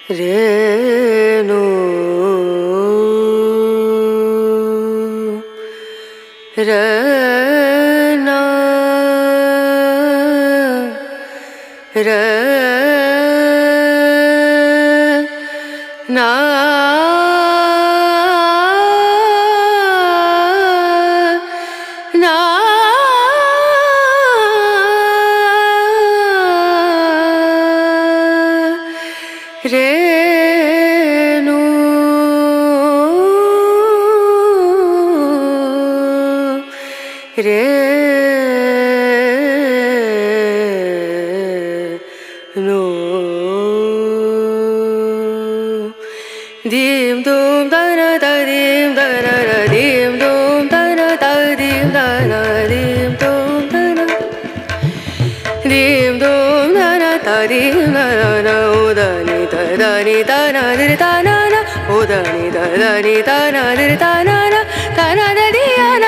Renu ரேனா ரேனா Renu Renu theme தூம் தன ததீம் தன theme தூம் தன ததீம் தன தீம் தூம் தன தீம் தூம் தன ததீம் தன உதனி ததனி தன திருதனன உதனி ததனி தன திருதனன தன ததியன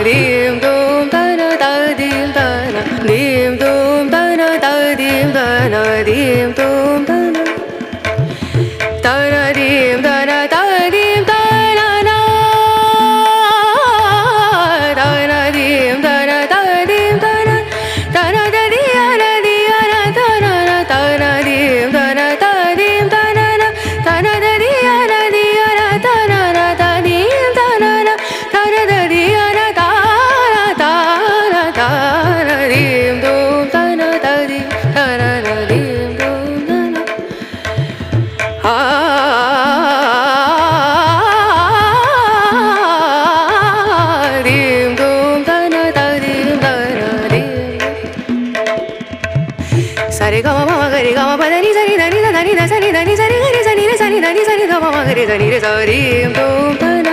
தீம் தூம் தன ததீம் தன தீம் தூம் தன ததீம் தன தீம் தூம் தன தனதீம் தன ததீம் தனன தனதீம் தன ததீம் தன தனததியன தியன தனன தனதீம் தன ததீம் தனன தனததியன தியன தனன ததீம் தனன தனததியன தான தான தானதீம் தூம் தன ததீம் தனதீம் தூம் தன தீம் தூம் தன ததீம் தனதீம் சரி கம மம கரி கம பதனி சரி தனி தனி சரி தனி சரி கரி சனி சனி தனி சரி கம மகரி சனி சரி தூம் தன